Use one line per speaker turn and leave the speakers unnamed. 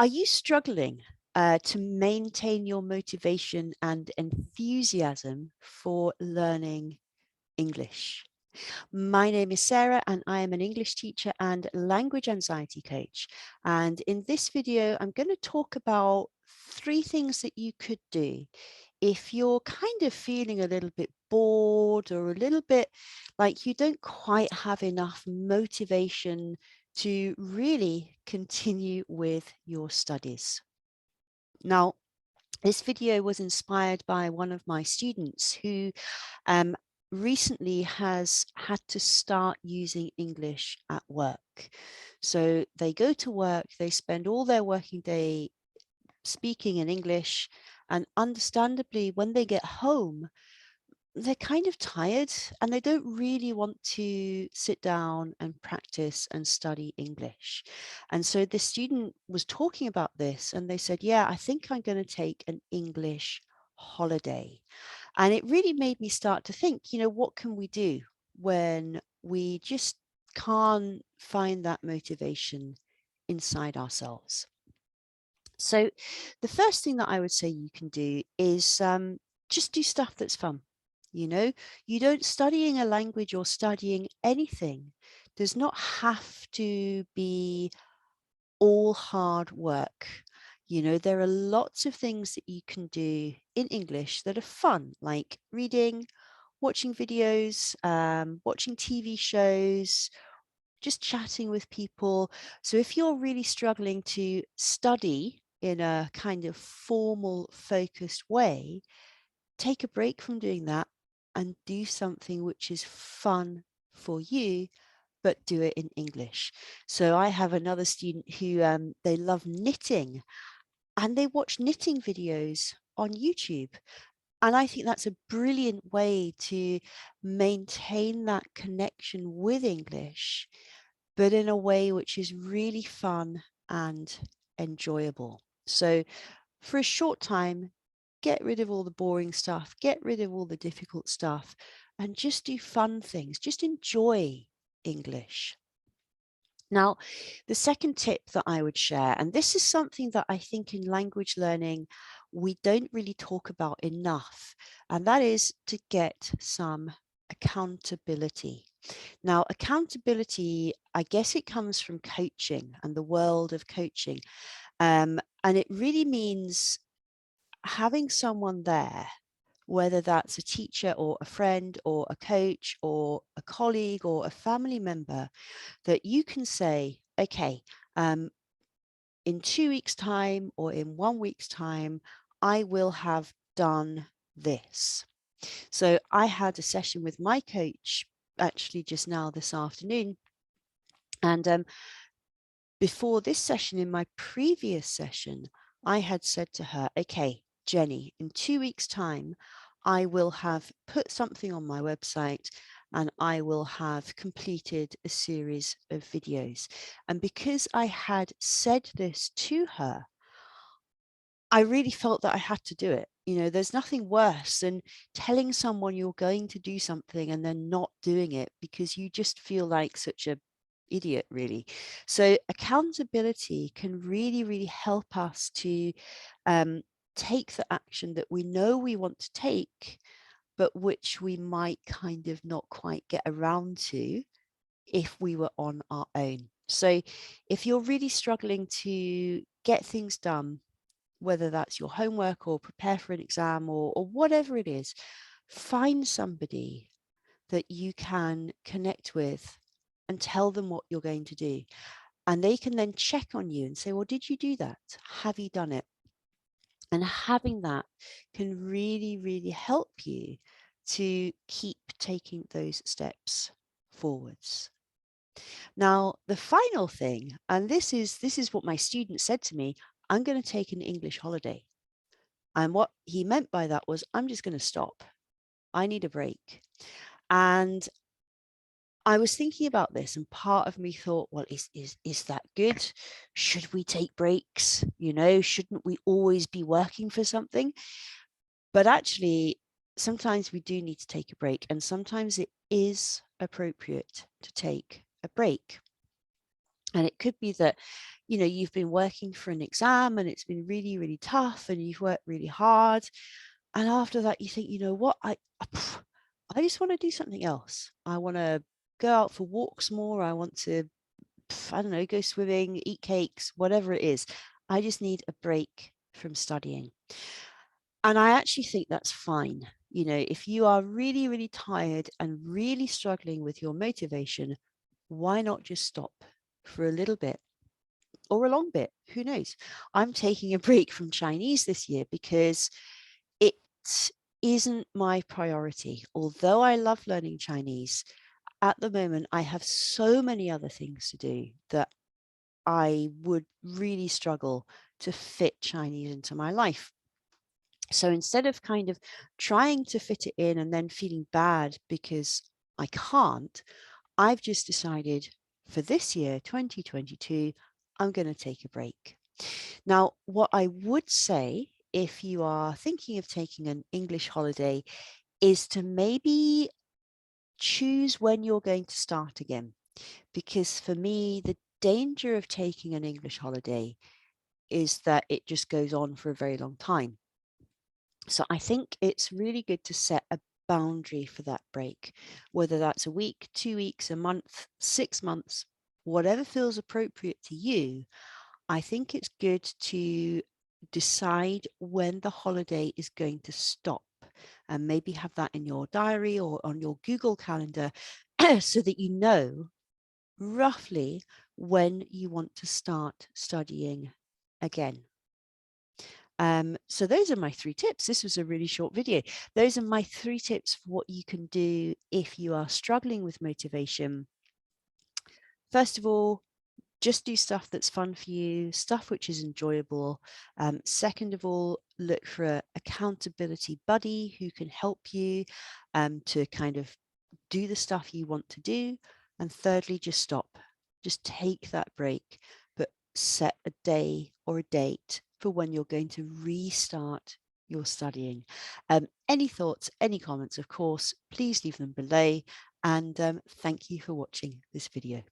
Are you struggling to maintain your motivation and enthusiasm for learning English? My name is Sarah and I am an English teacher and language anxiety coach. And in this video, I'm going to talk about 3 things that you could do if you're kind of feeling a little bit bored or a little bit like you don't quite have enough motivation to really continue with your studies. Now, this video was inspired by one of my students who um, recently has had to start using English at work. So they go to work, they spend all their working day speaking in English, and understandably, when they get home, they're kind of tired and they don't really want to sit down and practice and study English. And so the student was talking about this and they said, yeah, I think I'm going to take an English holiday. And it really made me start to think, what can we do when we just can't find that motivation inside ourselves? So the first thing that I would say you can do is just do stuff that's fun. You don't studying a language or studying anything does not have to be all hard work. There are lots of things that you can do in English that are fun, like reading, watching videos, watching TV shows, just chatting with people. So if you're really struggling to study in a kind of formal, focused way, take a break from doing that and do something which is fun for you, but do it in English. So I have another student who they love knitting and they watch knitting videos on YouTube. And I think that's a brilliant way to maintain that connection with English, but in a way which is really fun and enjoyable. So for a short time, get rid of all the boring stuff, get rid of all the difficult stuff, and just do fun things. Just enjoy English. Now, the second tip that I would share, and this is something that I think in language learning we don't really talk about enough, and that is to get some accountability. Now, accountability, I guess it comes from coaching and the world of coaching. And it really means having someone there, whether that's a teacher or a friend or a coach or a colleague or a family member, that you can say, okay, in 2 weeks' time or in 1 week's time, I will have done this. So I had a session with my coach actually just now this afternoon. And before this session, in my previous session, I had said to her, okay, Jenny, in 2 weeks' time, I will have put something on my website and I will have completed a series of videos. And because I had said this to her, I really felt that I had to do it. There's nothing worse than telling someone you're going to do something and then not doing it because you just feel like such a idiot, really. So accountability can really, really help us to take the action that we know we want to take, but which we might kind of not quite get around to if we were on our own. So if you're really struggling to get things done, whether that's your homework or prepare for an exam or whatever it is, find somebody that you can connect with and tell them what you're going to do. And they can then check on you and say, well, did you do that? Have you done it? And having that can really, really help you to keep taking those steps forwards. Now, the final thing, and this is what my student said to me, I'm going to take an English holiday. And what he meant by that was, I'm just going to stop. I need a break. And I was thinking about this, and part of me thought, well, is that good? Should we take breaks? Shouldn't we always be working for something? But actually, sometimes we do need to take a break, and sometimes it is appropriate to take a break. And it could be that, you've been working for an exam and it's been really, really tough and you've worked really hard. And after that, you think, you know what, I just want to do something else. I want to go out for walks more. I want to, I don't know, go swimming, eat cakes, whatever it is. I just need a break from studying. And I actually think that's fine. If you are really, really tired and really struggling with your motivation, why not just stop for a little bit or a long bit? Who knows? I'm taking a break from Chinese this year because it isn't my priority. Although I love learning Chinese, at the moment, I have so many other things to do that I would really struggle to fit Chinese into my life. So instead of kind of trying to fit it in and then feeling bad because I can't, I've just decided for this year, 2022, I'm going to take a break. Now, what I would say if you are thinking of taking an English holiday is to maybe choose when you're going to start again. Because for me, the danger of taking an English holiday is that it just goes on for a very long time. So I think it's really good to set a boundary for that break, whether that's a week, 2 weeks, a month, 6 months, whatever feels appropriate to you. I think it's good to decide when the holiday is going to stop and maybe have that in your diary or on your Google Calendar so that you know roughly when you want to start studying again. So those are my 3 tips. This was a really short video. Those are my 3 tips for what you can do if you are struggling with motivation. First of all, just do stuff that's fun for you, stuff which is enjoyable. Second of all, look for an accountability buddy who can help you to kind of do the stuff you want to do. And thirdly, just stop. Just take that break, but set a day or a date for when you're going to restart your studying. Any thoughts, any comments, of course, please leave them below. And thank you for watching this video.